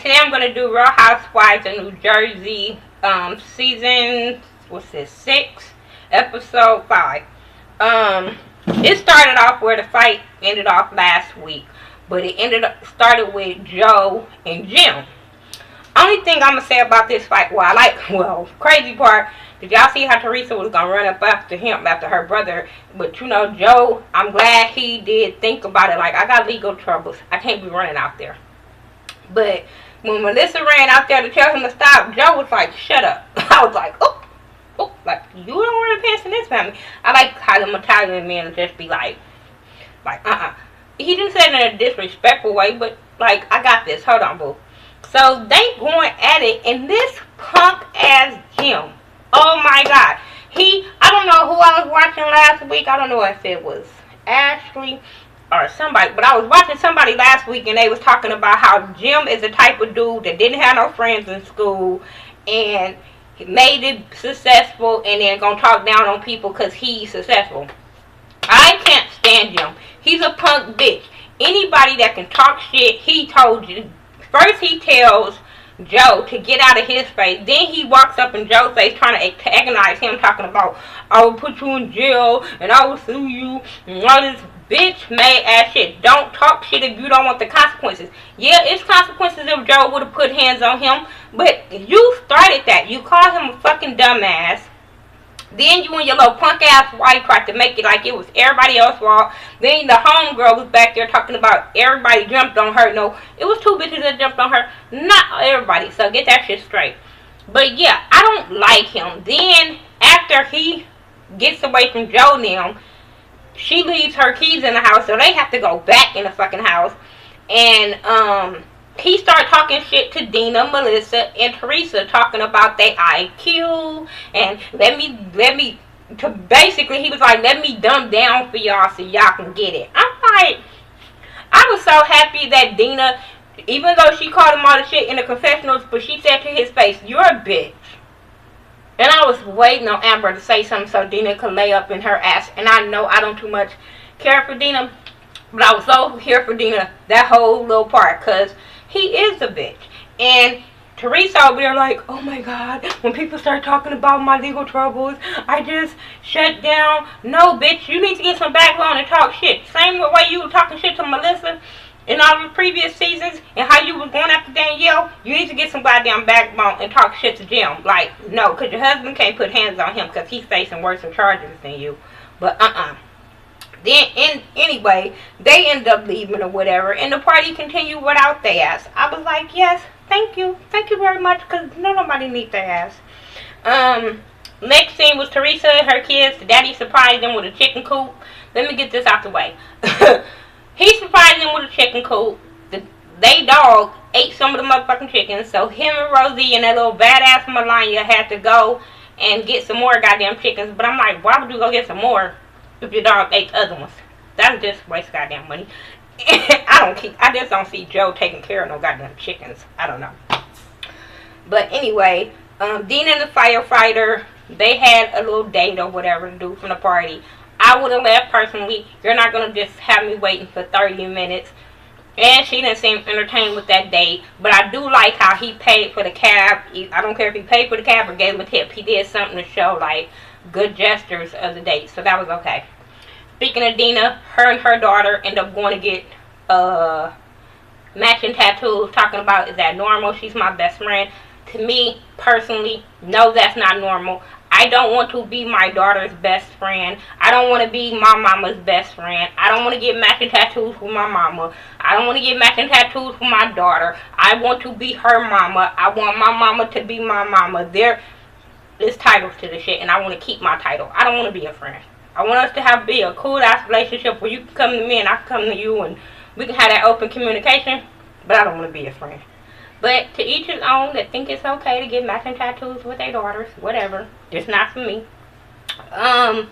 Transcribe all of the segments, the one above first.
today I'm going to do Real Housewives of New Jersey, season, what's this, 6, episode 5. It started off where the fight ended off last week, but it started with Joe and Jim. Only thing I'm going to say about this fight, crazy part, did y'all see how Teresa was going to run up after him, after her brother? But, you know, Joe, I'm glad he did think about it. Like, I got legal troubles. I can't be running out there. But when Melissa ran out there to tell him to stop, Joe was like, shut up. I was like, oh, like, you don't wear the pants in this family. I like how them Italian men just be like, He didn't say it in a disrespectful way, but, like, I got this. Hold on, boo. So, they going at it, and this punk-ass Jim, oh my God. I don't know who I was watching last week. I don't know if it was Ashley or somebody, but I was watching somebody last week, and they was talking about how Jim is the type of dude that didn't have no friends in school, and he made it successful, and then gonna talk down on people because he's successful. I can't stand Jim. He's a punk bitch. Anybody that can talk shit, he told you. First he tells Joe to get out of his face. Then he walks up in Joe's face trying to antagonize him, talking about, I will put you in jail, and I will sue you, and all this bitch made ass shit. Don't talk shit if you don't want the consequences. Yeah, it's consequences if Joe would have put hands on him, but you started that. You called him a fucking dumbass. Then you and your little punk ass wife tried to make it like it was everybody else's fault. Then the homegirl was back there talking about everybody jumped on her. No, it was 2 bitches that jumped on her. Not everybody. So get that shit straight. But yeah, I don't like him. Then after he gets away from Joe now, she leaves her keys in the house, so they have to go back in the fucking house. And he started talking shit to Dina, Melissa, and Teresa, talking about their IQ, and basically he was like, let me dumb down for y'all so y'all can get it. I'm like, I was so happy that Dina, even though she called him all the shit in the confessionals, but she said to his face, you're a bitch. And I was waiting on Amber to say something so Dina could lay up in her ass. And I know I don't too much care for Dina, but I was so here for Dina, that whole little part, because he is a bitch. And Teresa over there like, oh my God, when people start talking about my legal troubles, I just shut down. No, bitch, you need to get some backbone and talk shit. Same way you were talking shit to Melissa in all the previous seasons, and how you was going after Danielle, you need to get some goddamn backbone and talk shit to Jim. Like, no, because your husband can't put hands on him because he's facing worse charges than you. But, Then, anyway, they end up leaving or whatever, and the party continued without their ass. I was like, yes, thank you very much, because nobody needs their ass. Next scene was Teresa and her kids. The daddy surprised them with a chicken coop. Let me get this out the way. He surprised them with a chicken coop. They dog ate some of the motherfucking chickens, so him and Rosie and that little badass Melania had to go and get some more goddamn chickens. But I'm like, why would you go get some more if your dog ate the other ones? That's just waste goddamn money. I just don't see Joe taking care of no goddamn chickens. I don't know. But anyway, Dean and the firefighter, they had a little date or whatever to do from the party. I would have left personally. You're not going to just have me waiting for 30 minutes. And she didn't seem entertained with that date. But I do like how he paid for the cab. I don't care if he paid for the cab or gave him a tip. He did something to show, like, good gestures of the date. So that was okay. Speaking of Dina, her and her daughter end up going to get matching tattoos. Talking about, is that normal? She's my best friend. To me, personally, no, that's not normal. I don't want to be my daughter's best friend. I don't want to be my mama's best friend. I don't want to get matching tattoos with my mama. I don't want to get matching tattoos with my daughter. I want to be her mama. I want my mama to be my mama. There is titles to the shit, and I want to keep my title. I don't want to be a friend. I want us to be a cool-ass relationship where you can come to me and I can come to you, and we can have that open communication, but I don't want to be a friend. But to each his own that think it's okay to get matching tattoos with their daughters, whatever. Just not for me. Amber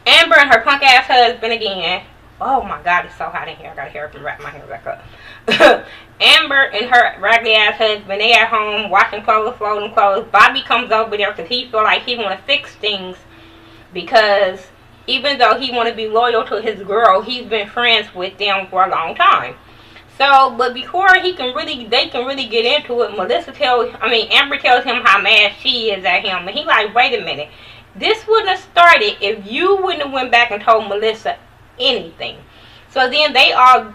and her punk ass husband again. Oh my God, it's so hot in here. I gotta hurry up and wrap my hair back up. Amber and her raggedy ass husband, they at home washing clothes, folding clothes. Bobby comes over there because he feel like he want to fix things, because even though he want to be loyal to his girl, he's been friends with them for a long time. So, but before they can really get into it, Amber tells him how mad she is at him. And he like, wait a minute. This wouldn't have started if you wouldn't have went back and told Melissa anything. So then they all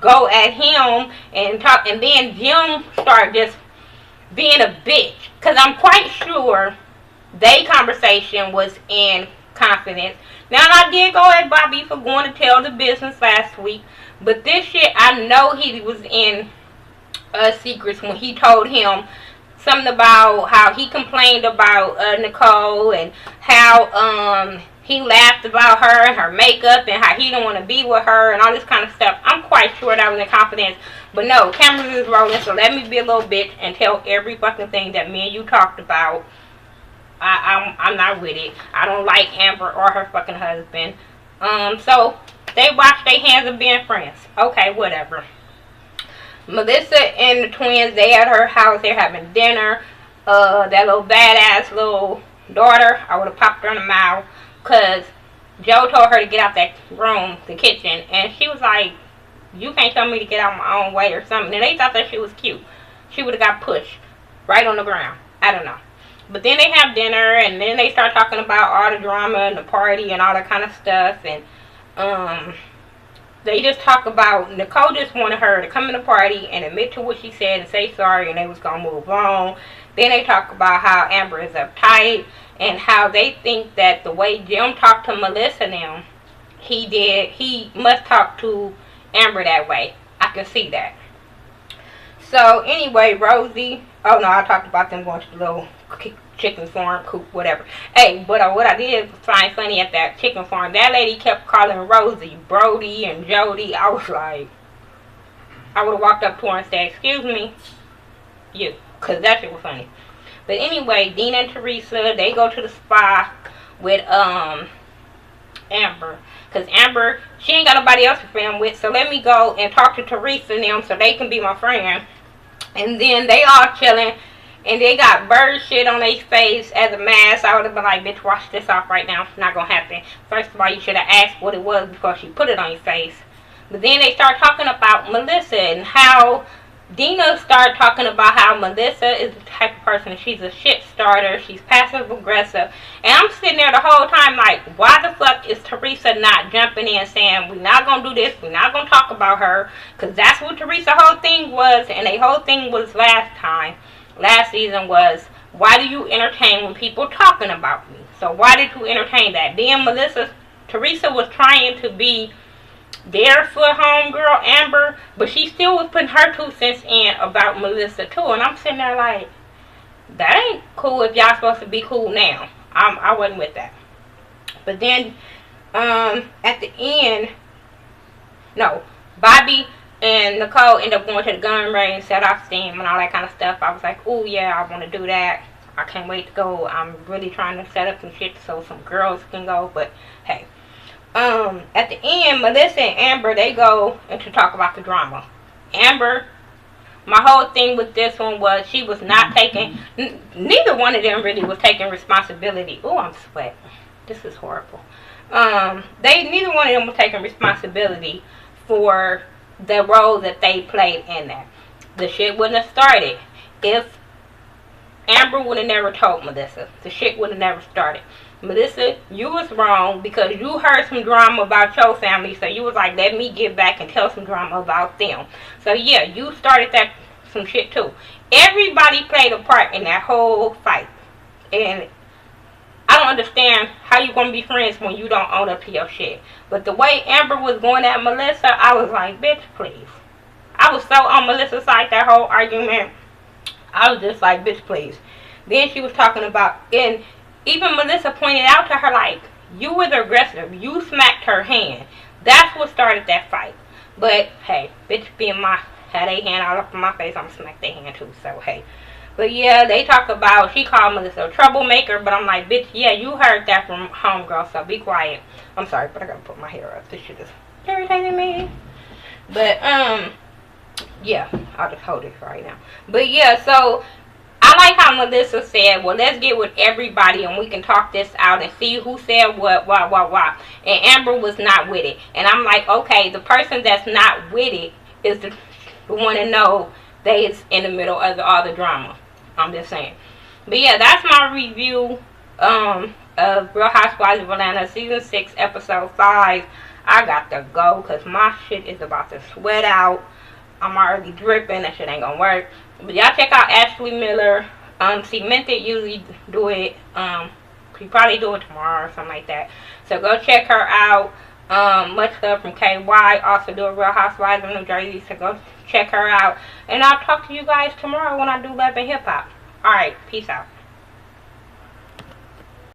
go at him and talk, and then Jim started just being a bitch. Because I'm quite sure their conversation was in confidence. Now, I did go at Bobby for going to tell the business last week. But this shit, I know he was in secrets when he told him something about how he complained about Nicole and how he laughed about her and her makeup and how he didn't want to be with her and all this kind of stuff. I'm quite sure that was in confidence. But no, cameras is rolling, so let me be a little bitch and tell every fucking thing that me and you talked about. I'm not with it. I don't like Amber or her fucking husband. So they wash their hands of being friends. Okay, whatever. Melissa and the twins, they at her house. They're having dinner. That little badass little daughter, I would have popped her in the mouth. Because Joe told her to get out that room, the kitchen. And she was like, you can't tell me to get out my own way or something. And they thought that she was cute. She would have got pushed right on the ground. I don't know. But then they have dinner, and then they start talking about all the drama and the party and all that kind of stuff. And they just talk about, Nicole just wanted her to come to the party and admit to what she said and say sorry, and they was going to move on. Then they talk about how Amber is uptight and how they think that the way Jim talked to Melissa now, he must talk to Amber that way. I can see that. So anyway, Rosie, oh no, I talked about them going to the little chicken farm, coop, whatever. Hey, but what I did find funny at that chicken farm, that lady kept calling Rosie Brody and Jody. I was like, I would have walked up to her and said, excuse me, you, because that shit was funny. But anyway, Dina and Teresa, they go to the spa with Amber. Because Amber, she ain't got nobody else to film with, so let me go and talk to Teresa and them so they can be my friend. And then they all chilling, and they got bird shit on their face as a mask. I would have been like, bitch, wash this off right now. Not gonna happen. First of all, you should have asked what it was before she put it on your face. But then they start talking about Melissa and how Dina started talking about how Melissa is the type of person, she's a shit starter, she's passive aggressive. And I'm sitting there the whole time like, why the fuck is Teresa not jumping in saying, we're not going to do this, we're not going to talk about her? Because that's what Teresa's whole thing was, and their whole thing was last season was, why do you entertain when people talking about me? So why did you entertain that? Then Teresa was trying to be there for homegirl Amber, but she still was putting her 2 cents in about Melissa too. And I'm sitting there like, that ain't cool if y'all supposed to be cool now. I wasn't with that. But then at the end, no, Bobby and Nicole end up going to the gun range, set off steam and all that kind of stuff. I was like, oh yeah, I want to do that. I can't wait to go. I'm really trying to set up some shit so some girls can go, but hey. At the end, Melissa and Amber, they go and to talk about the drama. Amber, my whole thing with this one was she was not taking, neither one of them really was taking responsibility. Oh, I'm sweating. This is horrible. Neither one of them was taking responsibility for the role that they played in that. The shit wouldn't have started if Amber would have never told Melissa. The shit would have never started. Melissa, you was wrong because you heard some drama about your family, so you was like, let me get back and tell some drama about them. So yeah, you started some shit too. Everybody played a part in that whole fight, and I don't understand how you gonna be friends when you don't own up to your shit. But the way Amber was going at Melissa, I was like, bitch, please. I was so on Melissa's side that whole argument. I was just like, bitch, please. Then she was talking about, and even Melissa pointed out to her, like, you were the aggressor. You smacked her hand. That's what started that fight. But, hey, bitch being had a hand all up in my face, I'm going to smack their hand too, so, hey. But, yeah, they talk about, she called Melissa a troublemaker, but I'm like, bitch, yeah, you heard that from homegirl, so be quiet. I'm sorry, but I got to put my hair up. This shit is irritating me. But, yeah, I'll just hold it right now. But, yeah, so I like how Melissa said, well, let's get with everybody and we can talk this out and see who said what. And Amber was not with it. And I'm like, okay, the person that's not with it is want to know they is in the middle of all the drama. I'm just saying. But yeah, that's my review of Real Housewives of Atlanta season 6 episode 5. I got to go because my shit is about to sweat out. I'm already dripping. That shit ain't gonna work. But y'all check out Ashley Miller. Cemented usually do it. She probably do it tomorrow or something like that. So go check her out. Much love from KY. Also do a Real Housewives of New Jersey. So go check her out. And I'll talk to you guys tomorrow when I do Love and Hip Hop. Alright, peace out.